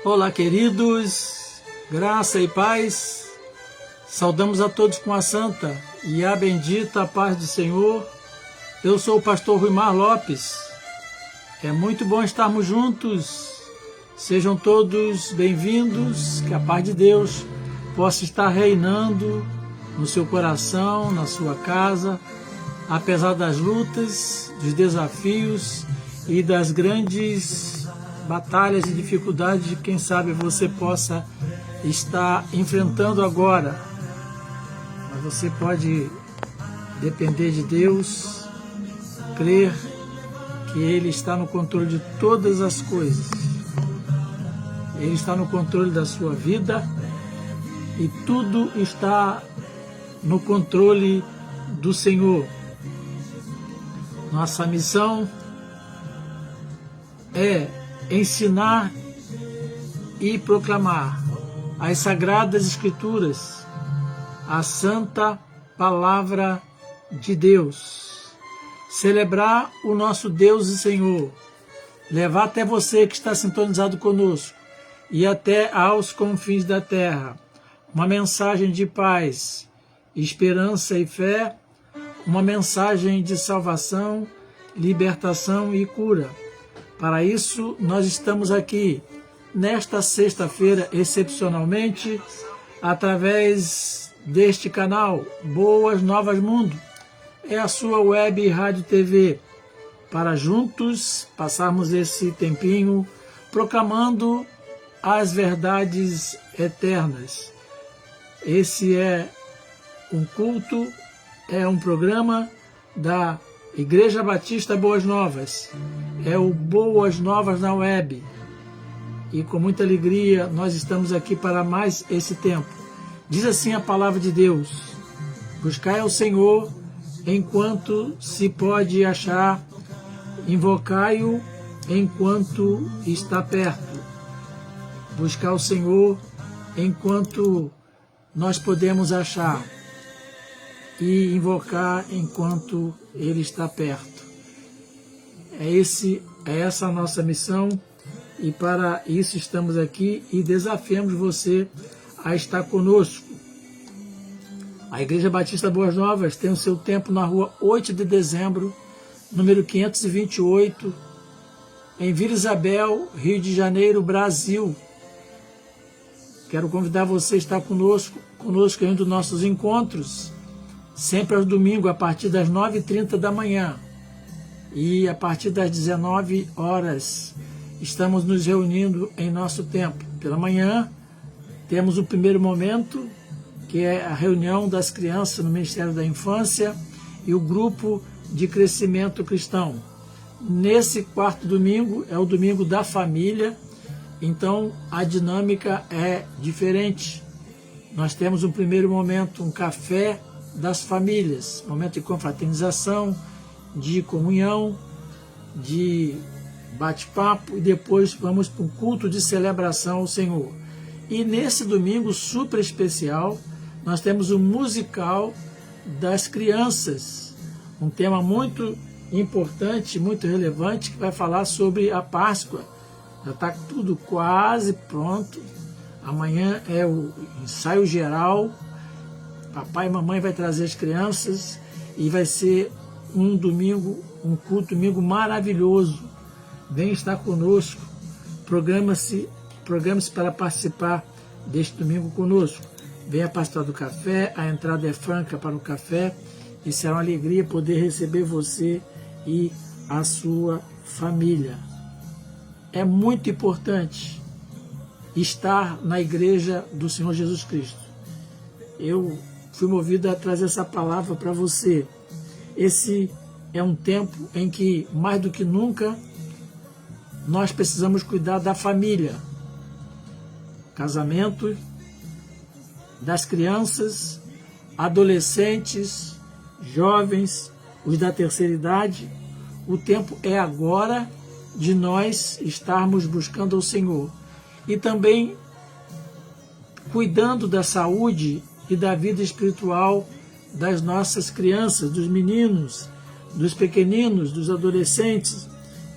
Olá, queridos, graça e paz, saudamos a todos com a santa e a bendita paz do Senhor. Eu sou o pastor Ruimar Lopes, é muito bom estarmos juntos, sejam todos bem-vindos, que a paz de Deus possa estar reinando no seu coração, na sua casa, apesar das lutas, dos desafios e das grandes batalhas e dificuldades que, quem sabe, você possa estar enfrentando agora. Mas você pode depender de Deus, crer que Ele está no controle de todas as coisas. Ele está no controle da sua vida e tudo está no controle do Senhor. Nossa missão é ensinar e proclamar as Sagradas Escrituras, a Santa Palavra de Deus, celebrar o nosso Deus e Senhor, levar até você que está sintonizado conosco e até aos confins da terra uma mensagem de paz, esperança e fé, uma mensagem de salvação, libertação e cura. Para isso, nós estamos aqui, nesta sexta-feira, excepcionalmente, através deste canal, Boas Novas Mundo. É a sua web e rádio TV, para juntos passarmos esse tempinho proclamando as verdades eternas. Esse é um culto, é um programa da Igreja Batista Boas Novas, é o Boas Novas na web, e com muita alegria nós estamos aqui para mais esse tempo. Diz assim a palavra de Deus: buscai ao Senhor enquanto se pode achar, invocai-o enquanto está perto. Buscar o Senhor enquanto nós podemos achar e invocar enquanto Ele está perto. É essa a nossa missão, e para isso estamos aqui e desafiamos você a estar conosco. A Igreja Batista Boas Novas tem o seu templo na rua 8 de dezembro, número 528, em Vila Isabel, Rio de Janeiro, Brasil. Quero convidar você a estar conosco em um dos nossos encontros, sempre aos domingos, a partir das 9h30 da manhã. E a partir das 19 horas, estamos nos reunindo em nosso templo. Pela manhã, temos o primeiro momento, que é a reunião das crianças no Ministério da Infância e o grupo de crescimento cristão. Nesse quarto domingo, é o domingo da família, então a dinâmica é diferente. Nós temos um primeiro momento, um café das famílias, momento de confraternização, de comunhão, de bate-papo, e depois vamos para um culto de celebração ao Senhor. E nesse domingo super especial, nós temos o musical das crianças, um tema muito importante, muito relevante, que vai falar sobre a Páscoa. Já está tudo quase pronto. Amanhã é o ensaio geral. Papai e mamãe vai trazer as crianças e vai ser um domingo, um culto domingo maravilhoso. Vem estar conosco, programe-se para participar deste domingo conosco. Venha participar do café, a entrada é franca para o café e será uma alegria poder receber você e a sua família. É muito importante estar na igreja do Senhor Jesus Cristo. Eu fui movido a trazer essa palavra para você. Esse é um tempo em que, mais do que nunca, nós precisamos cuidar da família, casamento, das crianças, adolescentes, jovens, os da terceira idade. O tempo é agora de nós estarmos buscando ao Senhor e também cuidando da saúde e da vida espiritual das nossas crianças, dos meninos, dos pequeninos, dos adolescentes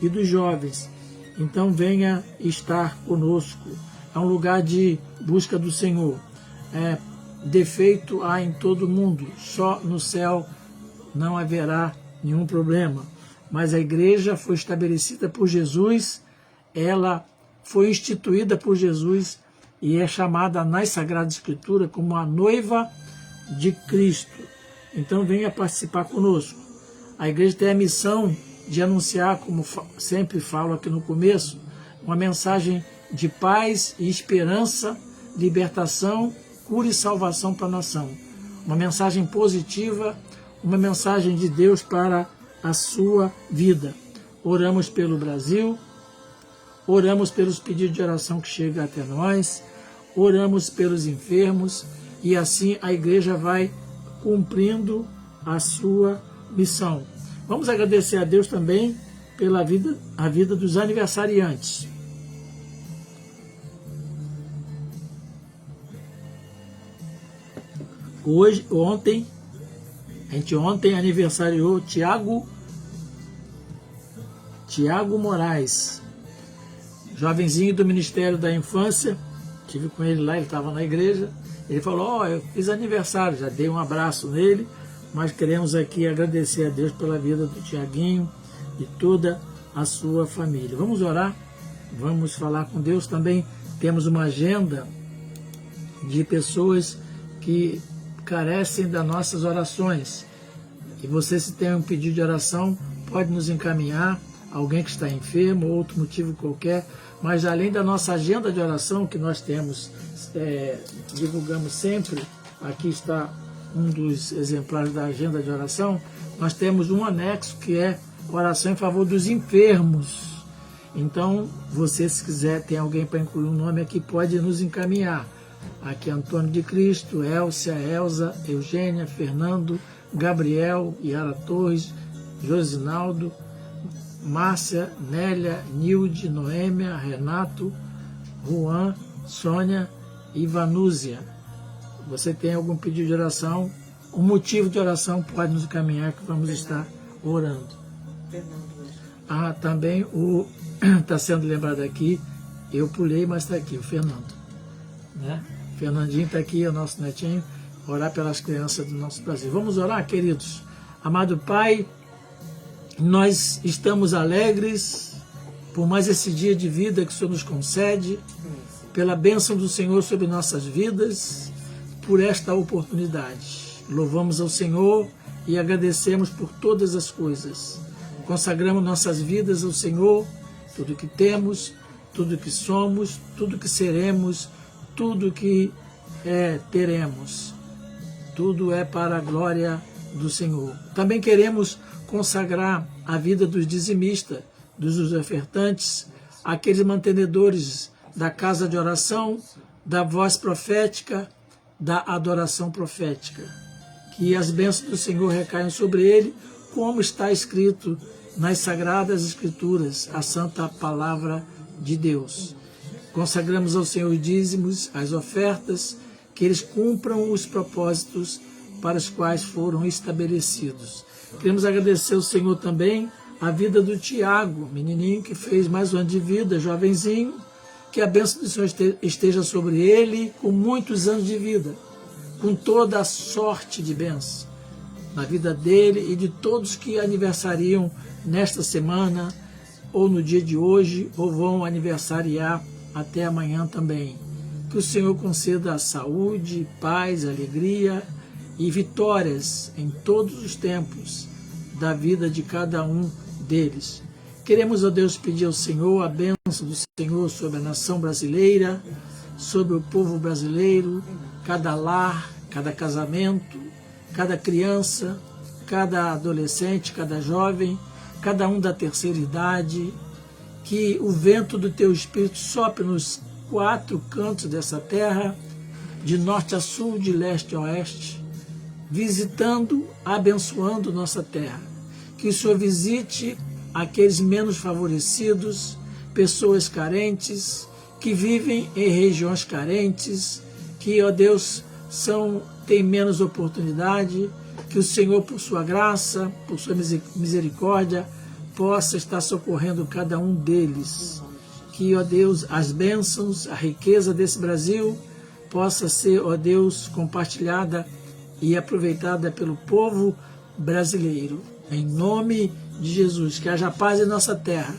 e dos jovens. Então venha estar conosco. é um lugar de busca do Senhor. Defeito há em todo mundo, só no céu não haverá nenhum problema. Mas a igreja foi estabelecida por Jesus, ela foi instituída por Jesus e é chamada nas Sagradas Escrituras como a noiva de Cristo. Então venha participar conosco. A igreja tem a missão de anunciar, como sempre falo aqui no começo, uma mensagem de paz e esperança, libertação, cura e salvação para a nação. Uma mensagem positiva, uma mensagem de Deus para a sua vida. Oramos pelo Brasil, oramos pelos pedidos de oração que chegam até nós, oramos pelos enfermos e assim a igreja vai cumprindo a sua missão. Vamos agradecer a Deus também pela a vida dos aniversariantes. Ontem aniversariou Tiago Moraes, jovenzinho do Ministério da Infância. Estive com ele lá, ele estava na igreja. Ele falou, eu fiz aniversário, já dei um abraço nele, mas queremos aqui agradecer a Deus pela vida do Tiaguinho e toda a sua família. Vamos orar, vamos falar com Deus também. Temos uma agenda de pessoas que carecem das nossas orações. E você, se tem um pedido de oração, pode nos encaminhar, alguém que está enfermo ou outro motivo qualquer, mas além da nossa agenda de oração que nós temos, divulgamos sempre, aqui está um dos exemplares da agenda de oração, nós temos um anexo que é oração em favor dos enfermos. Então, você, se quiser, tem alguém para incluir um nome aqui, pode nos encaminhar. Aqui Antônio de Cristo, Elcia, Elza, Eugênia, Fernando, Gabriel, Yara Torres, Josinaldo, Márcia, Nélia, Nilde, Noêmia, Renato, Juan, Sônia e Vanúzia. Você tem algum pedido de oração, um motivo de oração, pode nos encaminhar que vamos estar orando. Também está sendo lembrado aqui, eu pulei, mas está aqui, o Fernando. Né? Fernandinho está aqui, é o nosso netinho, orar pelas crianças do nosso Brasil. Vamos orar, queridos. Amado Pai, nós estamos alegres por mais esse dia de vida que o Senhor nos concede, pela bênção do Senhor sobre nossas vidas, por esta oportunidade. Louvamos ao Senhor e agradecemos por todas as coisas. Consagramos nossas vidas ao Senhor, tudo que temos, tudo que somos, tudo que seremos, tudo que teremos. Tudo é para a glória do Senhor. Também queremos consagrar a vida dos dizimistas, dos ofertantes, aqueles mantenedores da casa de oração, da voz profética, da adoração profética. Que as bênçãos do Senhor recaiam sobre ele, como está escrito nas Sagradas Escrituras, a santa palavra de Deus. Consagramos ao Senhor os dízimos, as ofertas, que eles cumpram os propósitos para os quais foram estabelecidos. Queremos agradecer ao Senhor também a vida do Tiago, menininho que fez mais um ano de vida, jovenzinho, que a bênção do Senhor esteja sobre ele com muitos anos de vida, com toda a sorte de bênção na vida dele e de todos que aniversariam nesta semana, ou no dia de hoje, ou vão aniversariar até amanhã também. Que o Senhor conceda saúde, paz, alegria e vitórias em todos os tempos da vida de cada um deles. Queremos, ó Deus, pedir ao Senhor a bênção do Senhor sobre a nação brasileira, sobre o povo brasileiro, cada lar, cada casamento, cada criança, cada adolescente, cada jovem, cada um da terceira idade, que o vento do Teu Espírito sopre nos 4 cantos dessa terra, de norte a sul, de leste a oeste, visitando, abençoando nossa terra. Que o Senhor visite aqueles menos favorecidos, pessoas carentes, que vivem em regiões carentes, que, ó Deus, têm menos oportunidade, que o Senhor, por sua graça, por sua misericórdia, possa estar socorrendo cada um deles. que, ó Deus, as bênçãos, a riqueza desse Brasil possa ser, ó Deus, compartilhada e aproveitada pelo povo brasileiro. Em nome de Jesus, que haja paz em nossa terra,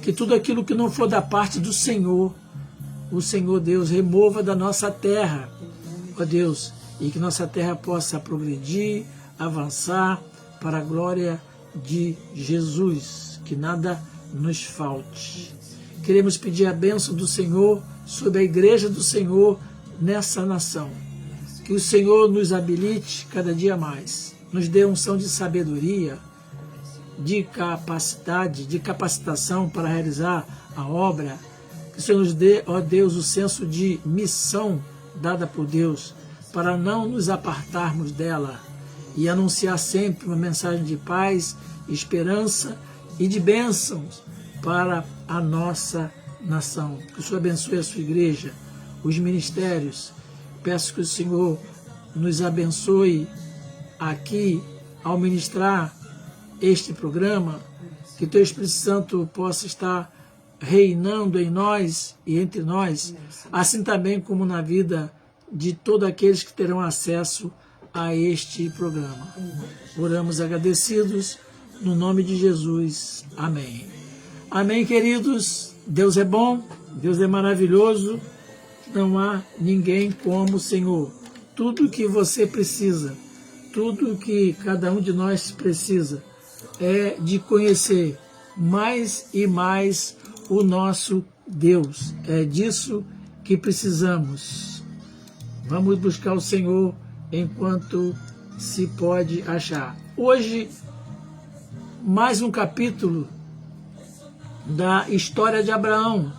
que tudo aquilo que não for da parte do Senhor, o Senhor Deus remova da nossa terra, ó Deus, e que nossa terra possa progredir, avançar para a glória de Jesus, que nada nos falte. Queremos pedir a bênção do Senhor sobre a igreja do Senhor nessa nação. Que o Senhor nos habilite cada dia mais, nos dê unção de sabedoria, de capacidade, de capacitação para realizar a obra. Que o Senhor nos dê, ó Deus, o senso de missão dada por Deus, para não nos apartarmos dela e anunciar sempre uma mensagem de paz, esperança e de bênçãos para a nossa nação. Que o Senhor abençoe a sua igreja, os ministérios. Peço que o Senhor nos abençoe aqui ao ministrar este programa, que Teu Espírito Santo possa estar reinando em nós e entre nós, assim também como na vida de todos aqueles que terão acesso a este programa. Oramos agradecidos no nome de Jesus. Amém. Amém, queridos. Deus é bom, Deus é maravilhoso, não há ninguém como o Senhor. Tudo que você precisa, tudo que cada um de nós precisa, é de conhecer mais e mais o nosso Deus. É disso que precisamos. Vamos buscar o Senhor enquanto se pode achar. Hoje, mais um capítulo da história de Abraão.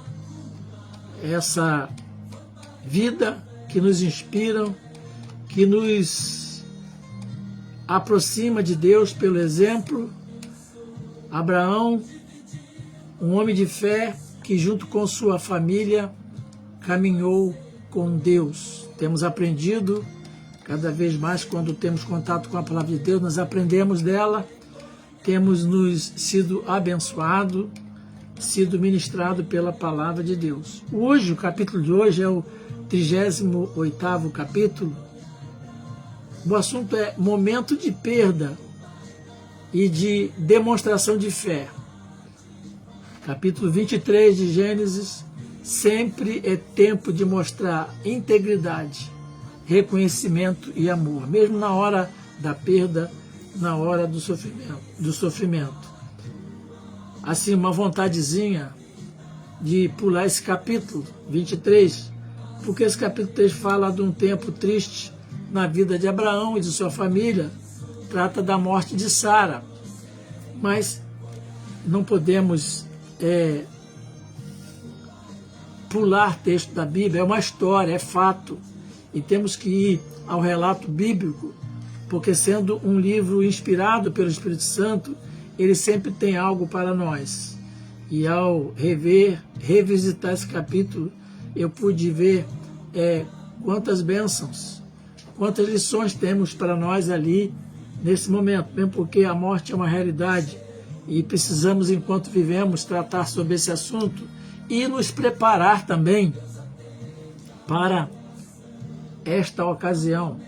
Essa vida que nos inspira, que nos aproxima de Deus pelo exemplo. Abraão, um homem de fé que junto com sua família caminhou com Deus. Temos aprendido cada vez mais quando temos contato com a palavra de Deus, nós aprendemos dela, temos nos sido abençoados, sido ministrado pela palavra de Deus. Hoje, o capítulo de hoje é o 38º capítulo. O assunto é momento de perda e de demonstração de fé. Capítulo 23 de Gênesis, sempre é tempo de mostrar integridade, reconhecimento e amor, mesmo na hora da perda, na hora do sofrimento. Assim, uma vontadezinha de pular esse capítulo 23, porque esse capítulo 3 fala de um tempo triste na vida de Abraão e de sua família, trata da morte de Sara, mas não podemos pular texto da Bíblia, é uma história, é fato, e temos que ir ao relato bíblico, porque sendo um livro inspirado pelo Espírito Santo, ele sempre tem algo para nós. E ao revisitar esse capítulo, eu pude ver quantas bênçãos, quantas lições temos para nós ali nesse momento, mesmo porque a morte é uma realidade e precisamos, enquanto vivemos, tratar sobre esse assunto e nos preparar também para esta ocasião.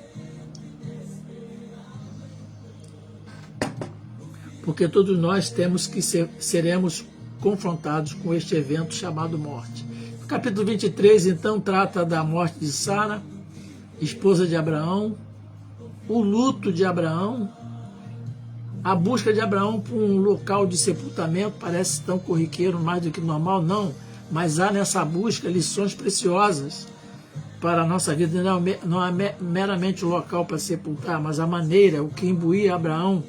Porque todos nós seremos confrontados com este evento chamado morte. O capítulo 23, então, trata da morte de Sara, esposa de Abraão, o luto de Abraão, a busca de Abraão por um local de sepultamento, parece tão corriqueiro, mais do que normal, não, mas há nessa busca lições preciosas para a nossa vida. Não é meramente o local para sepultar, mas a maneira, o que imbuía Abraão,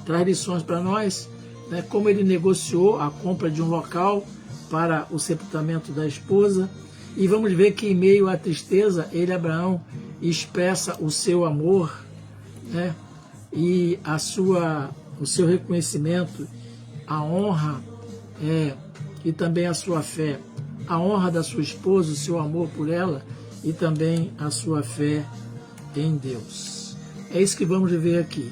traz lições para nós, né, como ele negociou a compra de um local para o sepultamento da esposa. E vamos ver que em meio à tristeza, Abraão, expressa o seu amor, né, e o seu reconhecimento, a honra e também a sua fé. A honra da sua esposa, o seu amor por ela e também a sua fé em Deus. É isso que vamos ver aqui.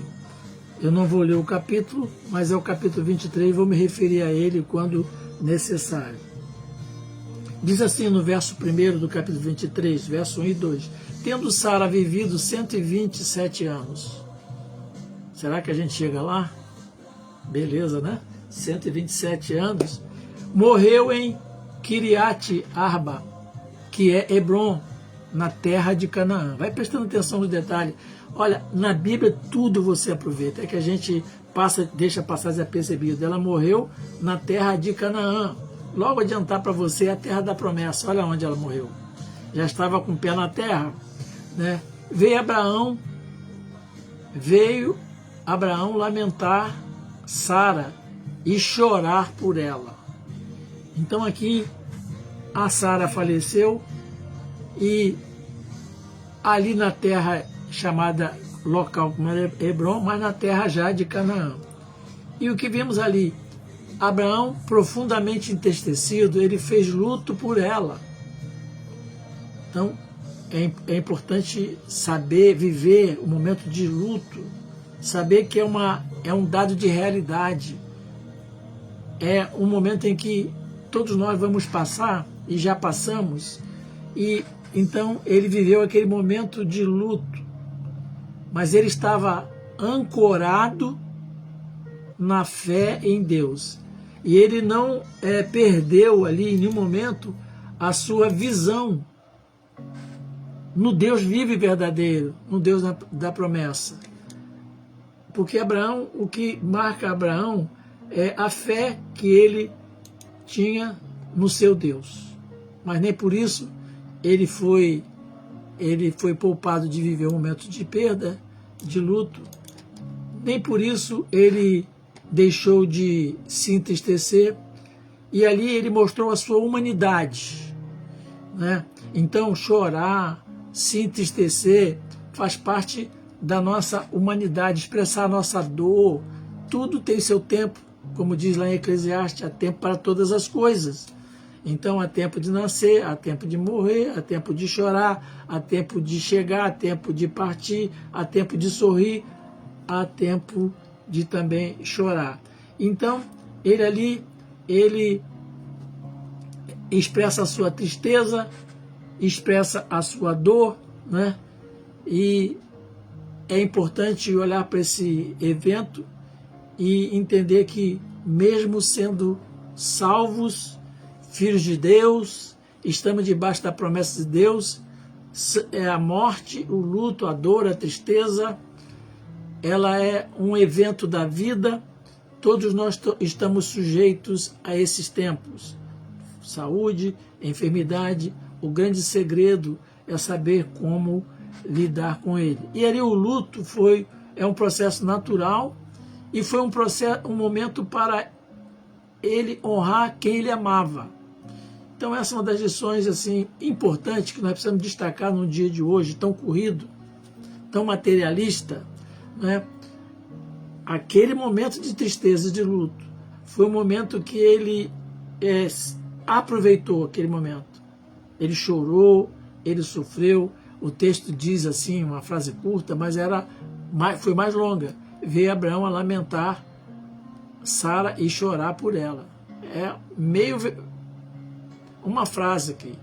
Eu não vou ler o capítulo, mas é o capítulo 23 e vou me referir a ele quando necessário. Diz assim no verso 1 do capítulo 23, verso 1 e 2. Tendo Sara vivido 127 anos. Será que a gente chega lá? Beleza, né? 127 anos. Morreu em Kiriat Arba, que é Hebron, na terra de Canaã. Vai prestando atenção no detalhe. Olha, na Bíblia tudo você aproveita. É que a gente deixa passar desapercebido. Ela morreu na terra de Canaã. Logo adiantar para você a terra da promessa. Olha onde ela morreu. Já estava com o pé na terra, né? Veio Abraão lamentar Sara e chorar por ela. Então aqui a Sara faleceu e ali na terra chamada local como era Hebron, mas na terra já de Canaã. E o que vimos ali? Abraão, profundamente entristecido, ele fez luto por ela. Então, é importante saber viver o momento de luto, saber que é um dado de realidade. É um momento em que todos nós vamos passar, e já passamos, e então ele viveu aquele momento de luto, mas ele estava ancorado na fé em Deus. E ele não perdeu ali em nenhum momento a sua visão no Deus vivo e verdadeiro, no Deus da promessa. Porque Abraão, o que marca Abraão é a fé que ele tinha no seu Deus. Mas nem por isso ele foi poupado de viver um momento de perda, de luto. Nem por isso ele deixou de se entristecer, e ali ele mostrou a sua humanidade, né? Então chorar, se entristecer, faz parte da nossa humanidade, expressar a nossa dor, tudo tem seu tempo, como diz lá em Eclesiastes, há tempo para todas as coisas. Então há tempo de nascer, há tempo de morrer, há tempo de chorar, há tempo de chegar, há tempo de partir, há tempo de sorrir, há tempo de também chorar. Então, ele expressa a sua tristeza, expressa a sua dor, né? E é importante olhar para esse evento e entender que, mesmo sendo salvos, filhos de Deus, estamos debaixo da promessa de Deus, a morte, o luto, a dor, a tristeza, ela é um evento da vida. Todos nós estamos sujeitos a esses tempos. Saúde, enfermidade, o grande segredo é saber como lidar com ele. E ali o luto é um processo natural e foi um momento para ele honrar quem ele amava. Então essa é uma das lições assim, importantes que nós precisamos destacar no dia de hoje, tão corrido, tão materialista, né? Aquele momento de tristeza, de luto, foi um momento que ele aproveitou aquele momento. Ele chorou, ele sofreu. O texto diz assim, uma frase curta, mas foi mais longa. Veio Abraão a lamentar Sara e chorar por ela. É meio uma frase aqui.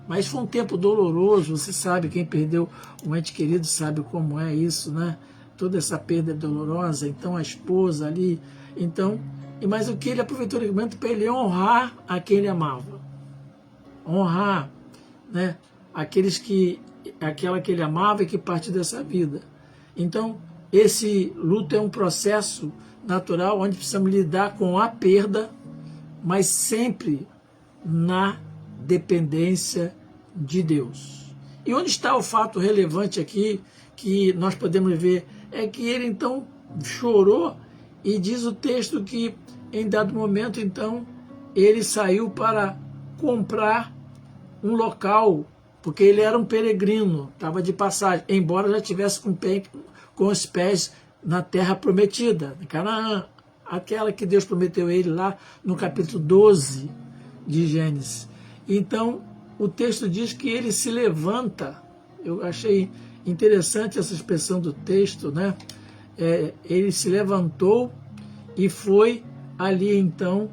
Mas foi um tempo doloroso, você sabe, quem perdeu um ente querido sabe como é isso, né? Toda essa perda é dolorosa, então a esposa ali, mas o que ele aproveitou no momento para ele honrar a quem ele amava, honrar, né, aquela que ele amava e que partiu dessa vida. Então esse luto é um processo natural onde precisamos lidar com a perda, mas sempre na dependência de Deus. E onde está o fato relevante aqui que nós podemos ver é que ele então chorou, e diz o texto que em dado momento então ele saiu para comprar um local, porque ele era um peregrino, estava de passagem, embora já estivesse com os pés na terra prometida, em Canaã, aquela que Deus prometeu a ele lá no capítulo 12 de Gênesis. Então o texto diz que ele se levanta. Eu achei interessante essa expressão do texto, né? Ele se levantou e foi ali então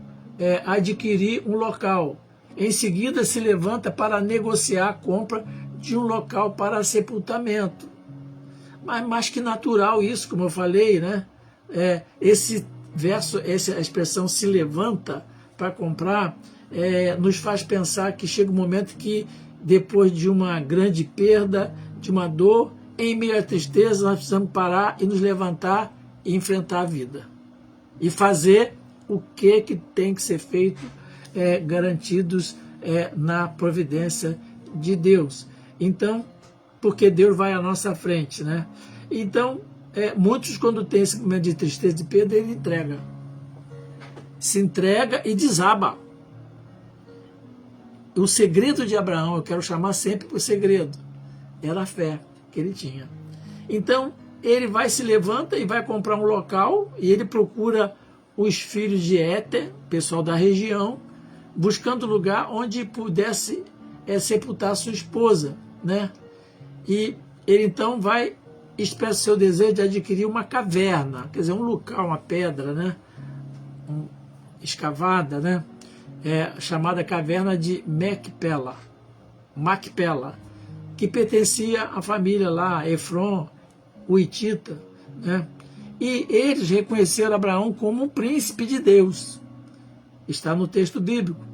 adquirir um local. Em seguida se levanta para negociar a compra de um local para sepultamento. Mas mais que natural isso, como eu falei, né? Esse verso, essa expressão se levanta para comprar, nos faz pensar que chega um momento que, depois de uma grande perda, de uma dor, em meio à tristeza, nós precisamos parar e nos levantar e enfrentar a vida. E fazer o que tem que ser feito, garantidos na providência de Deus. Então, porque Deus vai à nossa frente, né? Então, muitos, quando tem esse momento de tristeza, de perda, ele entrega. Se entrega e desaba. O segredo de Abraão, eu quero chamar sempre por segredo, era a fé que ele tinha. Então, ele se levanta e vai comprar um local, e ele procura os filhos de Éter, pessoal da região, buscando lugar onde pudesse sepultar sua esposa, né? E ele então vai, expressa o seu desejo de adquirir uma caverna, quer dizer, um local, uma pedra, né? Escavada, né? Chamada caverna de Macpela, que pertencia à família lá, Efron, o Hitita, né? E eles reconheceram Abraão como um príncipe de Deus. Está no texto bíblico.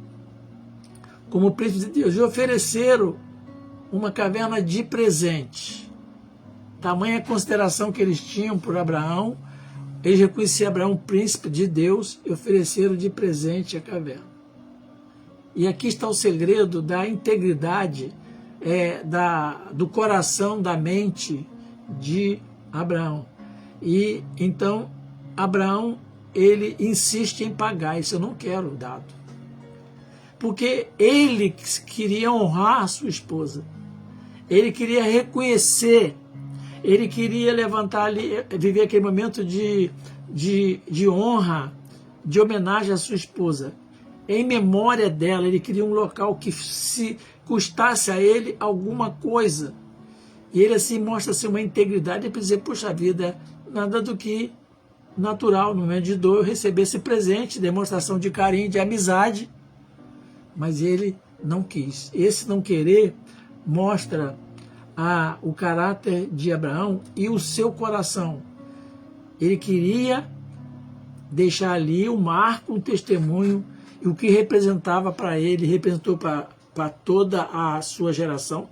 Como príncipe de Deus. E ofereceram uma caverna de presente. Tamanha consideração que eles tinham por Abraão, eles reconheciam Abraão príncipe de Deus e ofereceram de presente a caverna. E aqui está o segredo da integridade do coração, da mente de Abraão. E então Abraão, ele insiste em pagar. Isso eu não quero dado. Porque ele queria honrar a sua esposa. Ele queria reconhecer, ele queria levantar ali, viver aquele momento de honra, de homenagem à sua esposa. Em memória dela, ele queria um local que se custasse a ele alguma coisa. E ele assim mostra-se uma integridade para dizer, poxa vida, nada do que natural, no momento de dor, eu receber esse presente, demonstração de carinho, de amizade. Mas ele não quis. Esse não querer mostra o caráter de Abraão e o seu coração. Ele queria deixar ali um marco, um testemunho, e o que representava para ele, representou para toda a sua geração,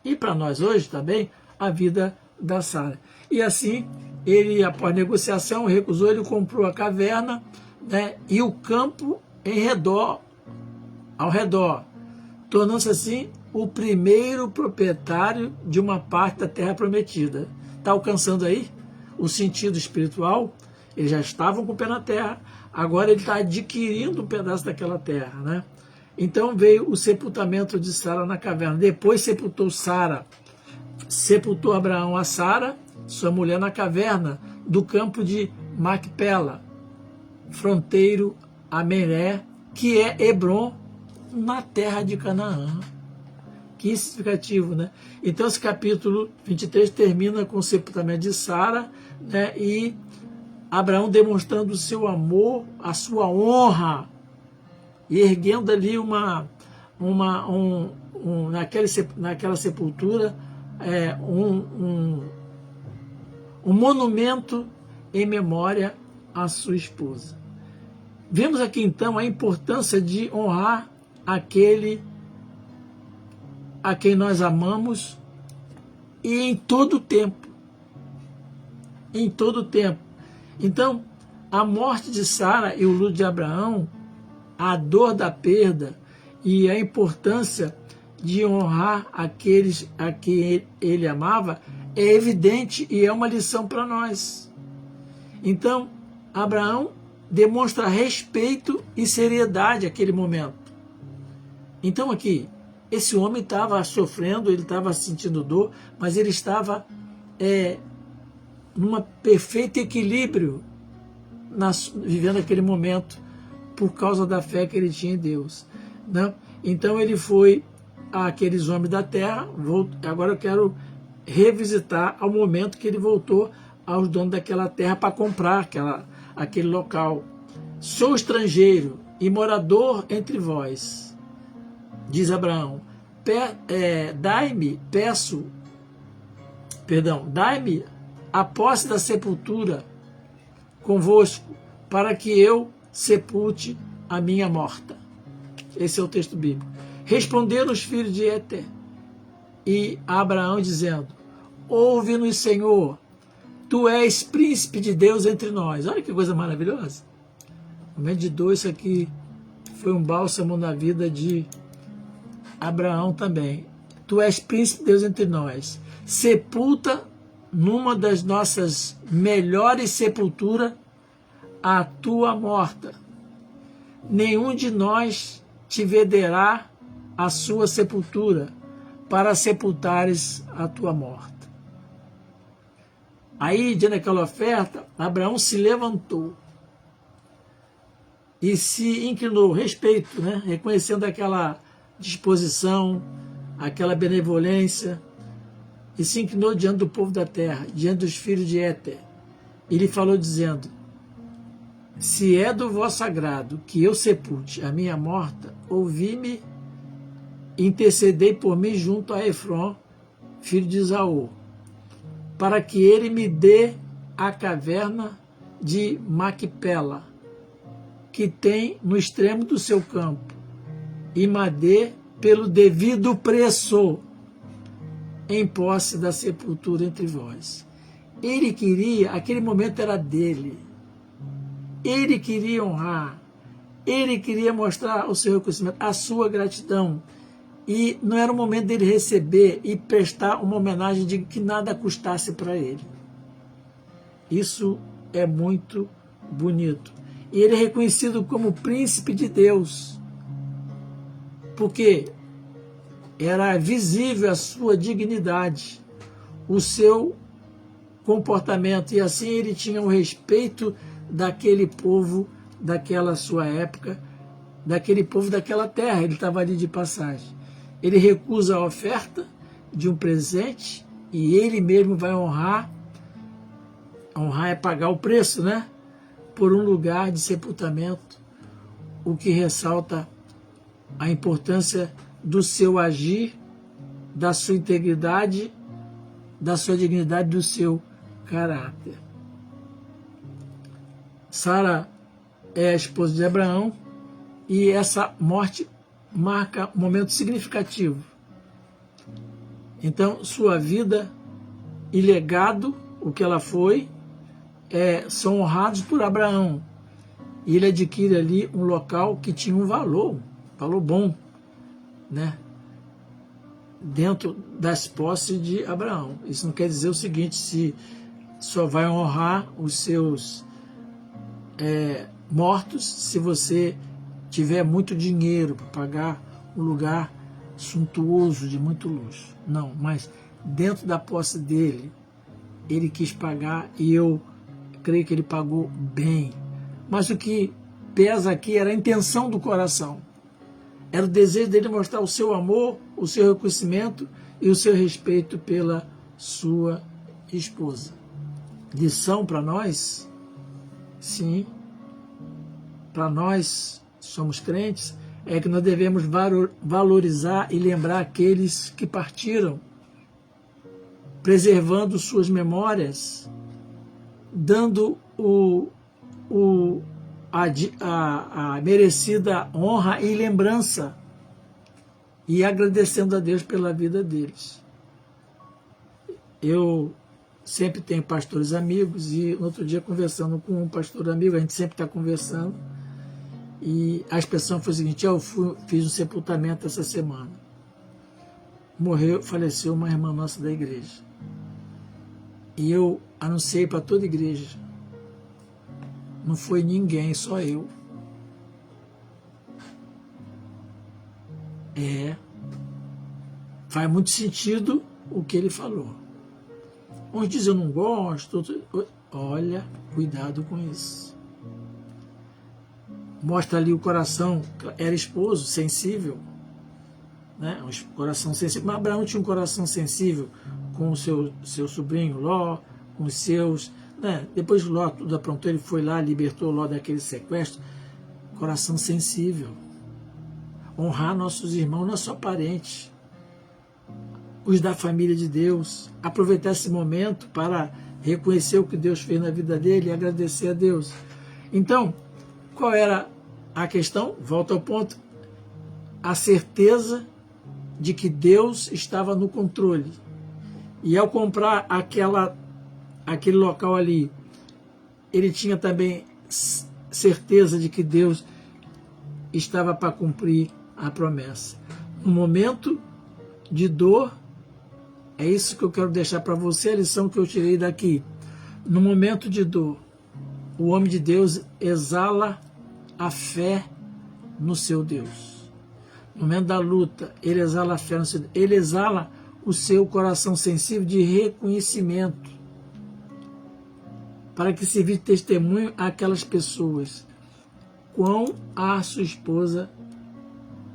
e para nós hoje também, a vida da Sara. E assim, ele, após negociação, recusou, ele comprou a caverna, né, e o campo ao redor, tornando-se assim o primeiro proprietário de uma parte da terra prometida. Está alcançando aí o sentido espiritual? Eles já estavam com o pé na terra, agora ele está adquirindo um pedaço daquela terra, né? Então veio o sepultamento de Sara na caverna. Depois sepultou Abraão a Sara, sua mulher, na caverna do campo de Macpela, fronteiro a Meré, que é Hebron, na terra de Canaã. Que significativo, né? Então esse capítulo 23 termina com o sepultamento de Sara, né? E Abraão demonstrando o seu amor, a sua honra, e erguendo ali naquela sepultura um monumento em memória à sua esposa. Vemos aqui então a importância de honrar aquele a quem nós amamos, e em todo o tempo. Em todo o tempo. Então, a morte de Sara e o luto de Abraão, a dor da perda e a importância de honrar aqueles a quem ele amava é evidente e é uma lição para nós. Então, Abraão demonstra respeito e seriedade naquele momento. Então aqui, esse homem estava sofrendo, ele estava sentindo dor, mas ele estava num perfeito equilíbrio, vivendo aquele momento, por causa da fé que ele tinha em Deus, né? Então ele foi àqueles homens da terra. Agora eu quero revisitar ao momento que ele voltou aos donos daquela terra para comprar aquele local. Sou estrangeiro e morador entre vós. diz Abraão, dai-me a posse da sepultura convosco, para que eu sepulte a minha morta. Esse é o texto bíblico. Responderam os filhos de Eter e Abraão dizendo, ouve-nos, Senhor, tu és príncipe de Deus entre nós. Olha que coisa maravilhosa. No momento de dor, isso aqui foi um bálsamo na vida de Abraão também. Tu és príncipe de Deus entre nós. Sepulta numa das nossas melhores sepulturas a tua morta. Nenhum de nós te vederá a sua sepultura, para sepultares a tua morta. Aí, diante daquela oferta, Abraão se levantou e se inclinou, respeito, né? Reconhecendo aquela disposição, aquela benevolência, e se inclinou diante do povo da terra, diante dos filhos de Eter. E lhe falou dizendo, se é do vosso agrado que eu sepulte a minha morta, ouvi-me, intercedei por mim junto a Efron, filho de Esaú, para que ele me dê a caverna de Maquipela, que tem no extremo do seu campo, e me dê pelo devido preço, em posse da sepultura entre vós. Ele queria, aquele momento era dele, ele queria honrar, ele queria mostrar o seu reconhecimento, a sua gratidão, e não era o momento dele receber e prestar uma homenagem de que nada custasse para ele. Isso é muito bonito. E ele é reconhecido como príncipe de Deus, porque era visível a sua dignidade, o seu comportamento, e assim ele tinha o respeito daquele povo, daquela sua época, daquele povo daquela terra. Ele estava ali de passagem. Ele recusa a oferta de um presente e ele mesmo vai honrar. Honrar é pagar o preço, né? Por um lugar de sepultamento, o que ressalta a importância do seu agir, da sua integridade, da sua dignidade, do seu caráter. Sara é a esposa de Abraão e essa morte marca um momento significativo. Então, sua vida e legado, o que ela foi, são honrados por Abraão. E ele adquire ali um local que tinha um valor bom, né? Dentro das posses de Abraão. Isso não quer dizer o seguinte, se só vai honrar os seus mortos se você tiver muito dinheiro para pagar um lugar suntuoso, de muito luxo. Não, mas dentro da posse dele, ele quis pagar e eu creio que ele pagou bem. Mas o que pesa aqui era a intenção do coração. Era o desejo dele mostrar o seu amor, o seu reconhecimento e o seu respeito pela sua esposa. Lição para nós? Sim. Para nós, somos crentes, é que nós devemos valorizar e lembrar aqueles que partiram, preservando suas memórias, dando a merecida honra e lembrança e agradecendo a Deus pela vida deles. Eu sempre tenho pastores amigos e no outro dia conversando com um pastor amigo, a gente sempre está conversando, e a expressão foi a seguinte: eu fiz um sepultamento essa semana. Faleceu uma irmã nossa da igreja. E eu anunciei para toda a igreja. Não foi ninguém, só eu. Faz muito sentido o que ele falou. Uns dizem eu não gosto, olha, cuidado com isso. Mostra ali o coração, era esposo, sensível, né? Um coração sensível. Mas Abraão tinha um coração sensível com o seu sobrinho Ló, com os seus, né? Depois que Ló tudo aprontou, ele foi lá, libertou Ló daquele sequestro. Coração sensível. honrar nossos irmãos, não só parentes, os da família de Deus, aproveitar esse momento para reconhecer o que Deus fez na vida dele e agradecer a Deus. Então, qual era a questão? Volta ao ponto. A certeza de que Deus estava no controle. E ao comprar aquele local ali, ele tinha também certeza de que Deus estava para cumprir a promessa. No momento de dor, é isso que eu quero deixar para você, a lição que eu tirei daqui. No momento de dor, o homem de Deus exala a fé no seu Deus. No momento da luta, ele exala a fé no seu Deus. Ele exala o seu coração sensível de reconhecimento, para que sirva de testemunho àquelas pessoas quão a sua esposa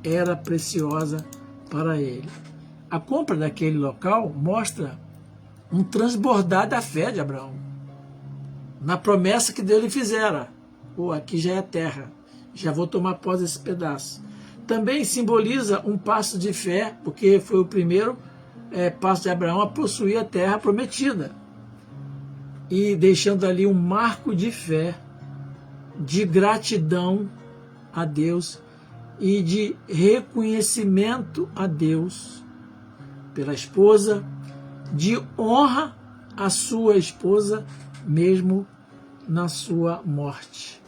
era preciosa para ele. A compra daquele local mostra um transbordar da fé de Abraão, na promessa que Deus lhe fizera. Aqui já é terra, já vou tomar posse desse pedaço. Também simboliza um passo de fé, porque foi o primeiro passo de Abraão a possuir a terra prometida, e deixando ali um marco de fé, de gratidão a Deus e de reconhecimento a Deus pela esposa, de honra à sua esposa, mesmo na sua morte.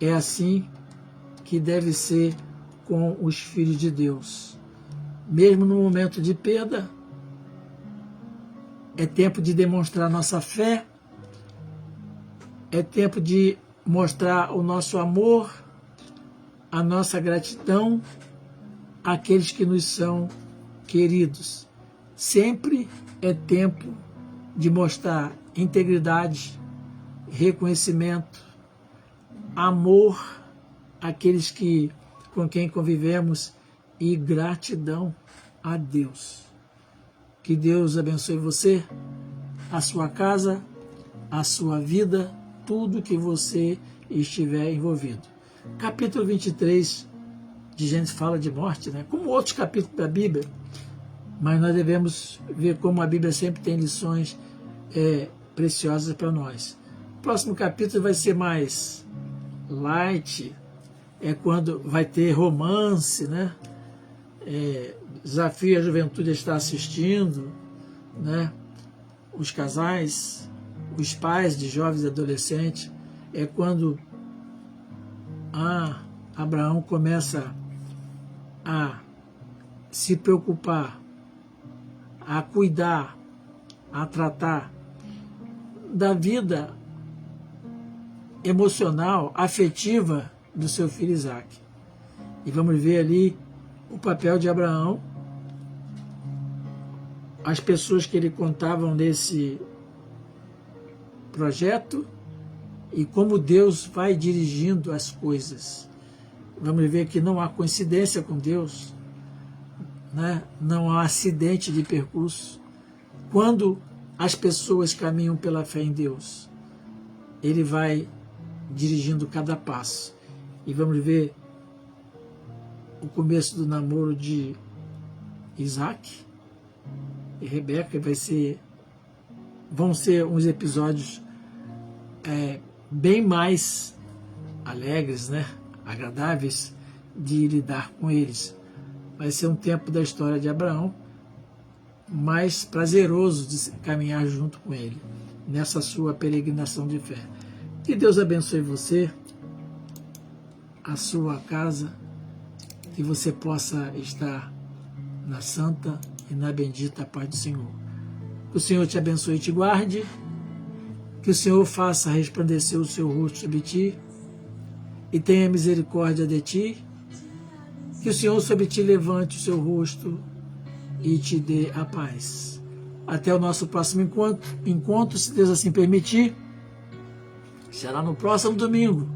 É assim que deve ser com os filhos de Deus. Mesmo no momento de perda, é tempo de demonstrar nossa fé, é tempo de mostrar o nosso amor, a nossa gratidão àqueles que nos são queridos. Sempre é tempo de mostrar integridade, reconhecimento, amor àqueles com quem convivemos e gratidão a Deus. Que Deus abençoe você, a sua casa, a sua vida, tudo que você estiver envolvido. Capítulo 23 de Gênesis fala de morte, né? Como outros capítulos da Bíblia, mas nós devemos ver como a Bíblia sempre tem lições preciosas para nós. O próximo capítulo vai ser mais light, é quando vai ter romance, né? Desafio a juventude a estar assistindo, né? Os casais, os pais de jovens e adolescentes, é quando Abraão começa a se preocupar, a cuidar, a tratar da vida emocional, afetiva do seu filho Isaac. E vamos ver ali o papel de Abraão, as pessoas que ele contavam nesse projeto e como Deus vai dirigindo as coisas. Vamos ver que não há coincidência com Deus, né? Não há acidente de percurso. Quando as pessoas caminham pela fé em Deus, Ele vai dirigindo cada passo. E vamos ver o começo do namoro de Isaac e Rebeca. Vão ser uns episódios bem mais alegres, né? Agradáveis de lidar com eles. Vai ser um tempo da história de Abraão mais prazeroso de caminhar junto com ele nessa sua peregrinação de fé. Que Deus abençoe você, a sua casa, que você possa estar na santa e na bendita paz do Senhor. Que o Senhor te abençoe e te guarde, que o Senhor faça resplandecer o seu rosto sobre ti e tenha misericórdia de ti, que o Senhor sobre ti levante o seu rosto e te dê a paz. Até o nosso próximo encontro, se Deus assim permitir, será no próximo domingo,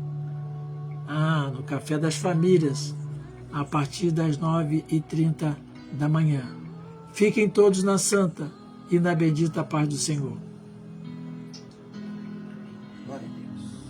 no Café das Famílias, a partir das 9h30 da manhã. Fiquem todos na santa e na bendita paz do Senhor. Glória a Deus.